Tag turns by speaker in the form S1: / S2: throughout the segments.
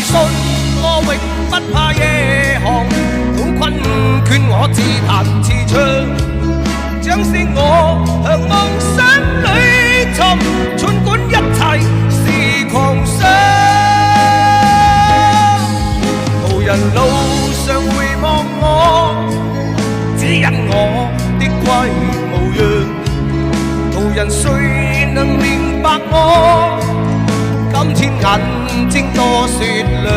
S1: 信我永不怕夜航，苦困勸我自彈自唱，掌聲我向夢想裏尋，儘管一切是狂想。途人路上回望我，指引我的貴模樣，途人誰能明白我？今天眼睛多雪亮，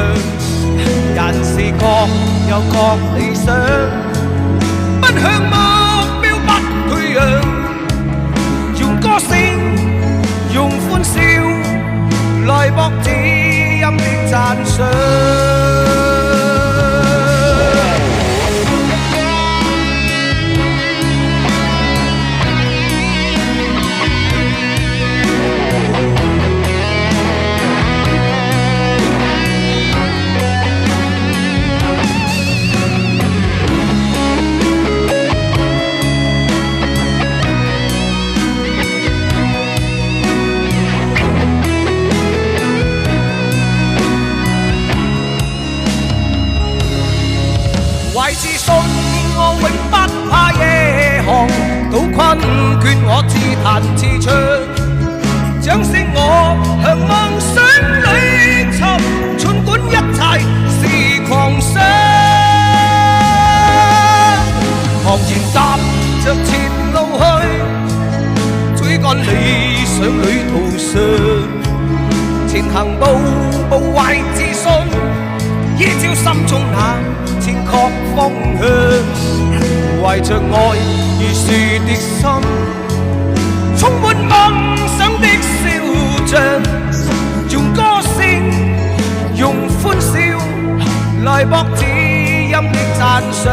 S1: 人是各有各理想，奔向目標不退讓，用歌聲用歡笑來博知音的讚賞。為自信我永不怕夜航，倒困倦我自彈自唱，掌聲我向夢想裏尋，儘管一切是狂想。茫然踏着前路去，追趕理想旅途上，前行步步懷自信，依照心中那正確方向，懷着愛如樹的心，充滿夢想的笑像，用歌聲用歡笑來博知音的讚賞。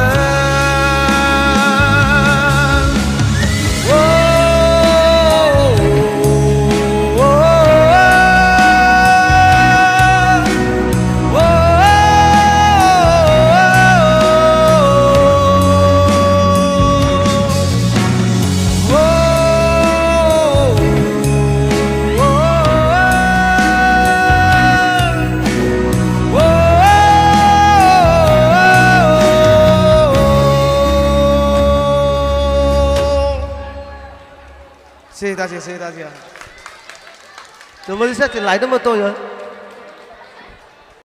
S2: 谢谢大家，谢谢大家。怎么一下子来那么多人？